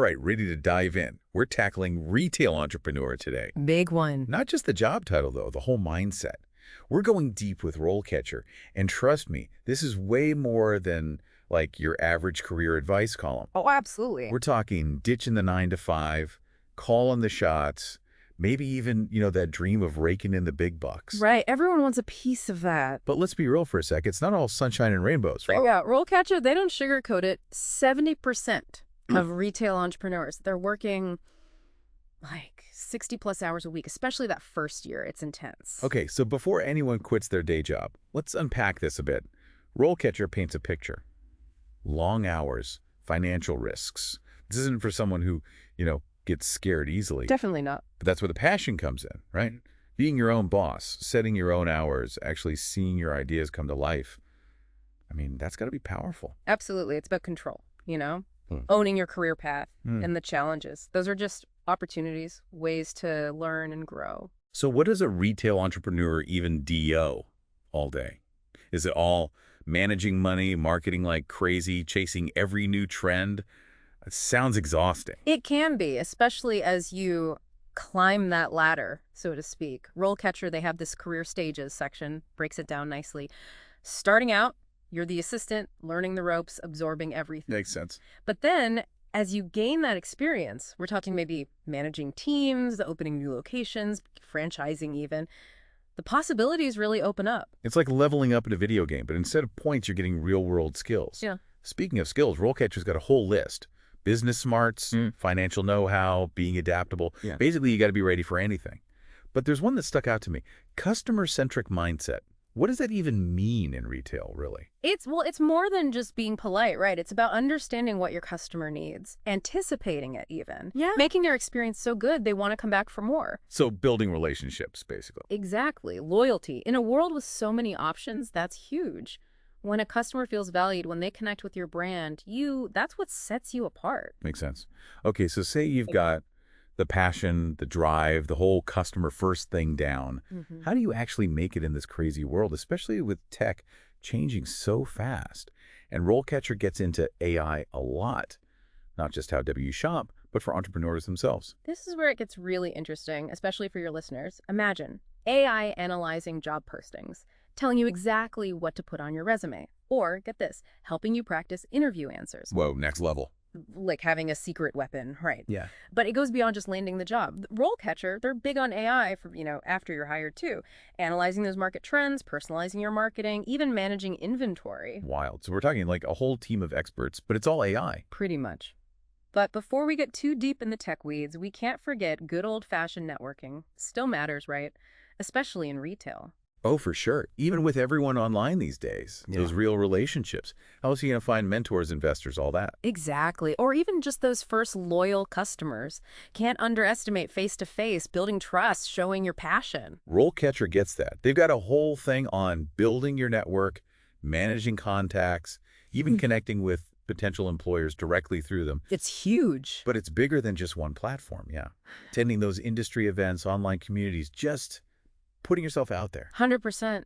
right, ready to dive in. We're tackling retail entrepreneur today. Big one. Not just the job title, though, the whole mindset. We're going deep with RoleCatcher, and trust me, this is way more than like your average career advice column. Oh, absolutely. We're talking ditching the 9 to 5, calling the shots, maybe even, that dream of raking in the big bucks. Right. Everyone wants a piece of that. But let's be real for a sec. It's not all sunshine and rainbows, right? Yeah, RoleCatcher, they don't sugarcoat it. 70% of retail entrepreneurs, they're working like 60-plus hours a week, especially that first year. It's intense. Okay, so before anyone quits their day job, let's unpack this a bit. RoleCatcher paints a picture. Long hours, financial risks. This isn't for someone who, gets scared easily. Definitely not. But that's where the passion comes in, right? Being your own boss, setting your own hours, actually seeing your ideas come to life. I mean, that's got to be powerful. Absolutely. It's about control, owning your career path and the challenges. Those are just opportunities, ways to learn and grow. So what does a retail entrepreneur even do all day? Is it all managing money, marketing like crazy, chasing every new trend? It sounds exhausting. It can be, especially as you climb that ladder, so to speak. RoleCatcher, they have this career stages section, breaks it down nicely. Starting out, you're the assistant, learning the ropes, absorbing everything. Makes sense. But then, as you gain that experience, we're talking maybe managing teams, opening new locations, franchising even, the possibilities really open up. It's like leveling up in a video game, but instead of points, you're getting real-world skills. Yeah. Speaking of skills, RoleCatcher's got a whole list. Business smarts, financial know-how, being adaptable. Yeah. Basically, you got to be ready for anything. But there's one that stuck out to me. Customer-centric mindset. What does that even mean in retail, really? It's more than just being polite, right? It's about understanding what your customer needs, anticipating it even. Yeah. Making their experience so good they want to come back for more. So building relationships, basically. Exactly. Loyalty. In a world with so many options, that's huge. When a customer feels valued, when they connect with your brand, that's what sets you apart. Makes sense. Okay, so say you've got the passion, the drive, the whole customer first thing down. How do you actually make it in this crazy world, especially with tech changing so fast? And RoleCatcher gets into AI a lot, not just how you shop, but for entrepreneurs themselves. This is where it gets really interesting, especially for your listeners. Imagine AI analyzing job postings, telling you exactly what to put on your resume. Or, get this, helping you practice interview answers. Whoa, next level. Like having a secret weapon, right? Yeah. But it goes beyond just landing the job. RoleCatcher, they're big on AI for, after you're hired too. Analyzing those market trends, personalizing your marketing, even managing inventory. Wild. So we're talking like a whole team of experts, but it's all AI. Pretty much. But before we get too deep in the tech weeds, we can't forget good old-fashioned networking. Still matters, right? Especially in retail. Oh, for sure. Even with everyone online these days, those real relationships. How else are you going to find mentors, investors, all that? Exactly. Or even just those first loyal customers. Can't underestimate face-to-face, building trust, showing your passion. RoleCatcher gets that. They've got a whole thing on building your network, managing contacts, even connecting with potential employers directly through them. It's huge. But it's bigger than just one platform, yeah. Attending those industry events, online communities, just putting yourself out there. 100%.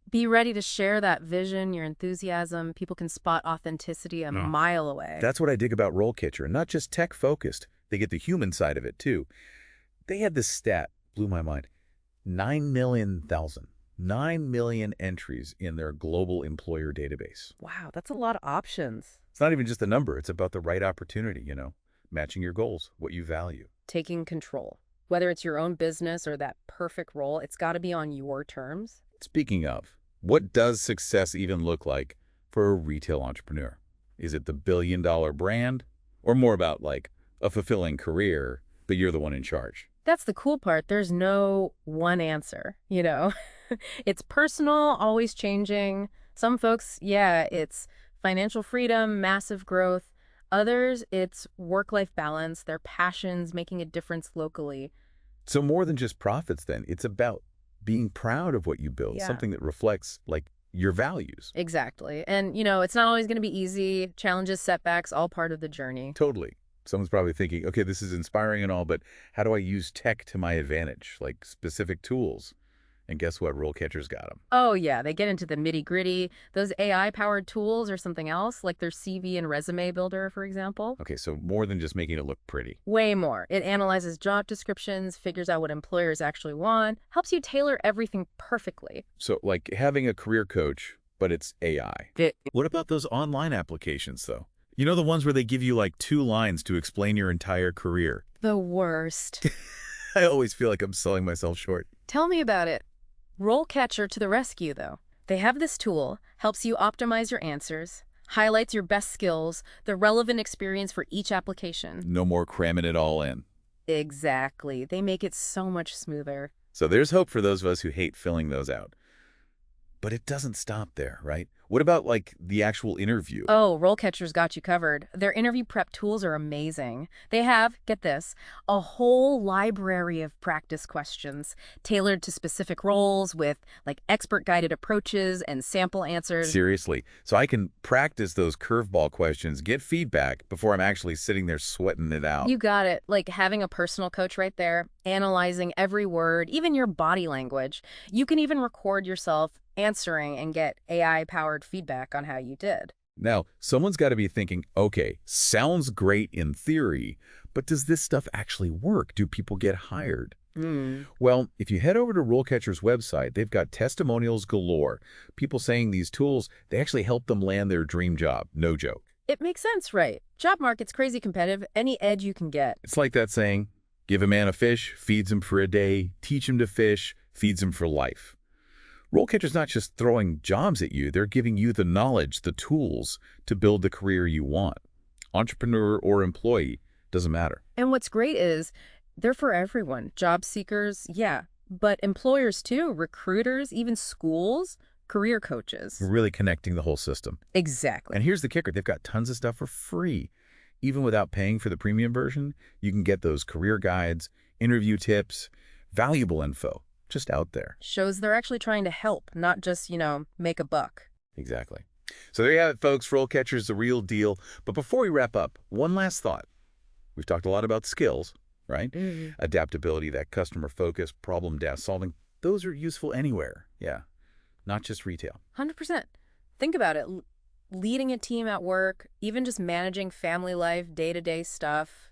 Be ready to share that vision, your enthusiasm. People can spot authenticity a mile away. That's what I dig about RoleCatcher, and not just tech-focused. They get the human side of it, too. They had this stat, blew my mind, 9 million entries in their global employer database. Wow, that's a lot of options. It's not even just a number. It's about the right opportunity, matching your goals, what you value. Taking control. Whether it's your own business or that perfect role, it's got to be on your terms. Speaking of, what does success even look like for a retail entrepreneur? Is it the billion-dollar brand, or more about like a fulfilling career, but you're the one in charge? That's the cool part. There's no one answer, It's personal, always changing. Some folks, it's financial freedom, massive growth. Others, it's work-life balance, their passions, making a difference locally. So more than just profits, then. It's about being proud of what you build, something that reflects, like, your values. Exactly. And, it's not always going to be easy. Challenges, setbacks, all part of the journey. Totally. Someone's probably thinking, okay, this is inspiring and all, but how do I use tech to my advantage, like specific tools? And guess what? RoleCatcher's got them. Oh, yeah, they get into the nitty-gritty. Those AI-powered tools or something else, like their CV and resume builder, for example. Okay, so more than just making it look pretty. Way more. It analyzes job descriptions, figures out what employers actually want, helps you tailor everything perfectly. So like having a career coach, but it's AI. What about those online applications, though? You know, the ones where they give you like 2 lines to explain your entire career. The worst. I always feel like I'm selling myself short. Tell me about it. RoleCatcher to the rescue, though. They have this tool, helps you optimize your answers, highlights your best skills, the relevant experience for each application. No more cramming it all in. Exactly. They make it so much smoother. So there's hope for those of us who hate filling those out. But it doesn't stop there, right? What about, like, the actual interview? Oh, RoleCatcher's got you covered. Their interview prep tools are amazing. They have, get this, a whole library of practice questions tailored to specific roles with, like, expert-guided approaches and sample answers. Seriously. So I can practice those curveball questions, get feedback before I'm actually sitting there sweating it out. You got it. Like having a personal coach right there, analyzing every word, even your body language. You can even record yourself answering and get AI-powered feedback on how you did. Now, someone's got to be thinking, okay, sounds great in theory, but does this stuff actually work? Do people get hired? Well, if you head over to RoleCatcher's website, they've got testimonials galore. People saying these tools, they actually help them land their dream job. No joke. It makes sense, right? Job market's crazy competitive. Any edge you can get. It's like that saying, give a man a fish, feeds him for a day, teach him to fish, feeds him for life. RoleCatcher's not just throwing jobs at you, they're giving you the knowledge, the tools to build the career you want. Entrepreneur or employee, doesn't matter. And what's great is they're for everyone. Job seekers, yeah, but employers too, recruiters, even schools, career coaches. We're really connecting the whole system. Exactly. And here's the kicker, they've got tons of stuff for free. Even without paying for the premium version, you can get those career guides, interview tips, valuable info. Just out there. Shows they're actually trying to help, not just, make a buck. Exactly. So there you have it, folks. RoleCatcher's the real deal. But before we wrap up, one last thought. We've talked a lot about skills, right? Adaptability, that customer focus, problem solving. Those are useful anywhere. Yeah. Not just retail. 100%. Think about it. Leading a team at work, even just managing family life, day-to-day stuff.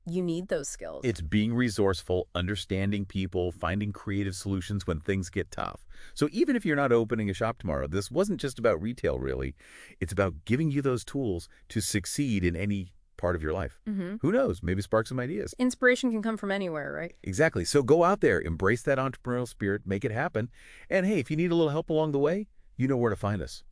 You need those skills. It's being resourceful, understanding people, finding creative solutions when things get tough. So even if you're not opening a shop tomorrow, this wasn't just about retail, really. It's about giving you those tools to succeed in any part of your life. Who knows? Maybe spark some ideas. Inspiration can come from anywhere, right? Exactly. So go out there, embrace that entrepreneurial spirit, make it happen. And hey, if you need a little help along the way, you know where to find us.